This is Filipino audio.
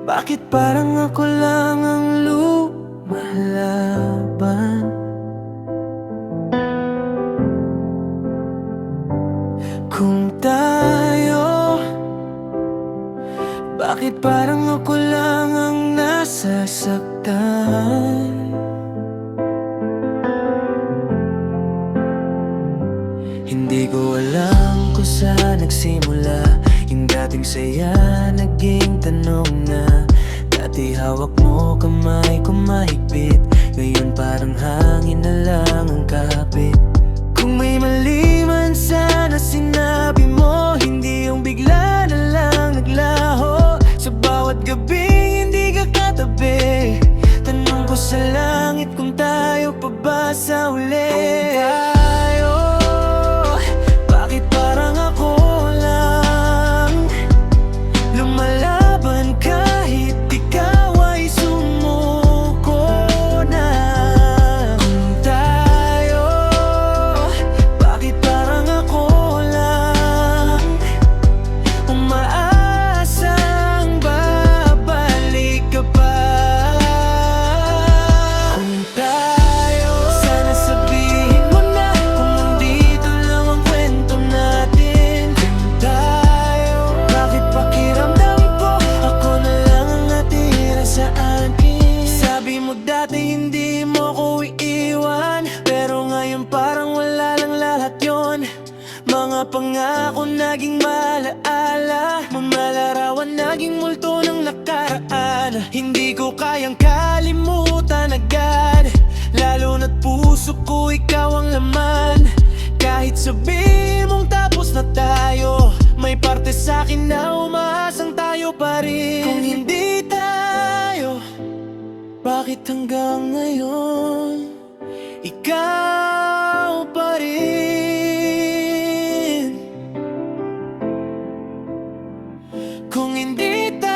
Bakit parang ako lang ang lumalaban? Kung tayo, bakit parang ako lang ang nasasaktan? Hindi ko alam kung saan nagsimula yung dating saya, naging tanong na. Dati hawak mo kamay ko mahigpit, ngayon parang hangin na lang ang kapit. Kung may mali man sana sinabi mo, hindi yung bigla na lang naglaho. Sa bawat gabi hindi ka katabi, tanong ko sa langit kung tayo pa ba sa huli. Dati hindi mo ko iiwan, pero ngayon parang wala lang lahat yon. Mga pangako naging malaala, mamalarawan naging multo ng nakaraan. Hindi ko kayang kalimutan agad, lalo na't puso ko ikaw ang laman. Kahit sabihin mong tapos na tayo, may parte sa'kin na umaasang tayo pa rin. Kung hindi tayo, bakit hanggang ngayon ikaw pa rin? Kung hindi tayo